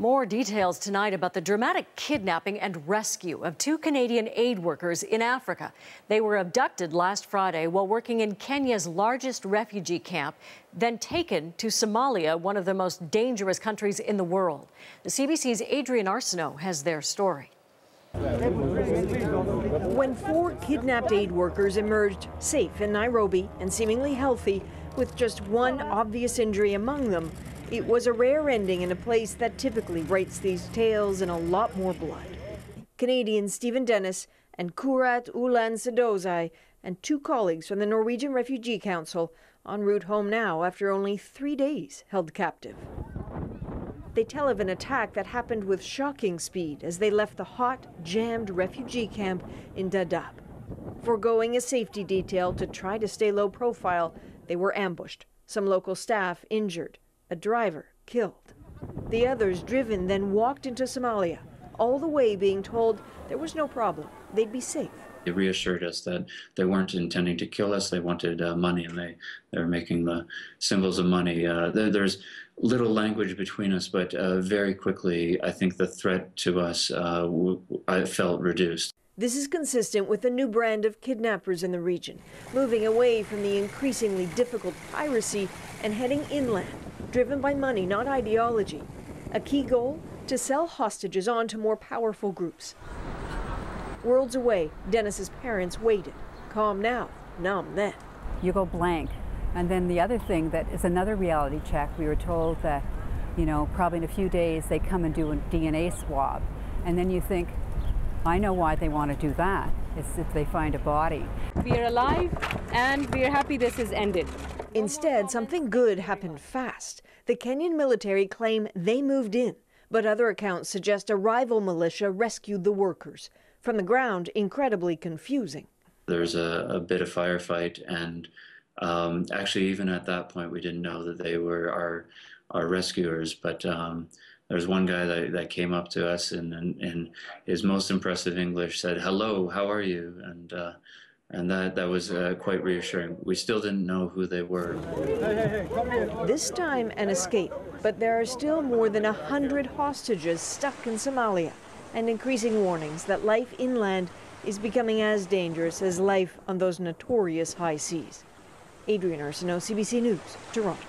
More details tonight about the dramatic kidnapping and rescue of 2 Canadian aid workers in Africa. They were abducted last Friday while working in Kenya's largest refugee camp, then taken to Somalia, one of the most dangerous countries in the world. The CBC's Adrienne Arsenault has their story. When 4 kidnapped aid workers emerged safe in Nairobi and seemingly healthy, with just one obvious injury among them, it was a rare ending in a place that typically writes these tales in a lot more blood. Canadians Stephen Dennis and Kurat Ulan Sedozai and 2 colleagues from the Norwegian Refugee Council en route home now after only 3 days held captive. They tell of an attack that happened with shocking speed as they left the hot, jammed refugee camp in Dadaab. Foregoing a safety detail to try to stay low profile, they were ambushed, some local staff injured, a driver killed. The others driven, then walked into Somalia, all the way being told there was no problem, they'd be safe. They reassured us that they weren't intending to kill us, they wanted money, and they were making the symbols of money. There's little language between us, but very quickly I think the threat to us I felt reduced. This is consistent with a new brand of kidnappers in the region, moving away from the increasingly difficult piracy and heading inland, driven by money, not ideology. A key goal? To sell hostages on to more powerful groups. Worlds away, Dennis's parents waited. Calm now, numb then. You go blank. And then the other thing that is another reality check, we were told that, probably in a few days they come and do a DNA swab. And then you think, I know why they want to do that. It's if they find a body. We are alive and we are happy this has ended. Instead, something good happened fast. The Kenyan military claim they moved in, but other accounts suggest a rival militia rescued the workers. From the ground, incredibly confusing. There's a bit of firefight, and actually even at that point we didn't know that they were our rescuers, but there's one guy that came up to us and in his most impressive English said, "Hello, how are you?" And that was quite reassuring. We still didn't know who they were. This time an escape, but there are still more than 100 hostages stuck in Somalia, and increasing warnings that life inland is becoming as dangerous as life on those notorious high seas. Adrienne Arsenault, CBC News, Toronto.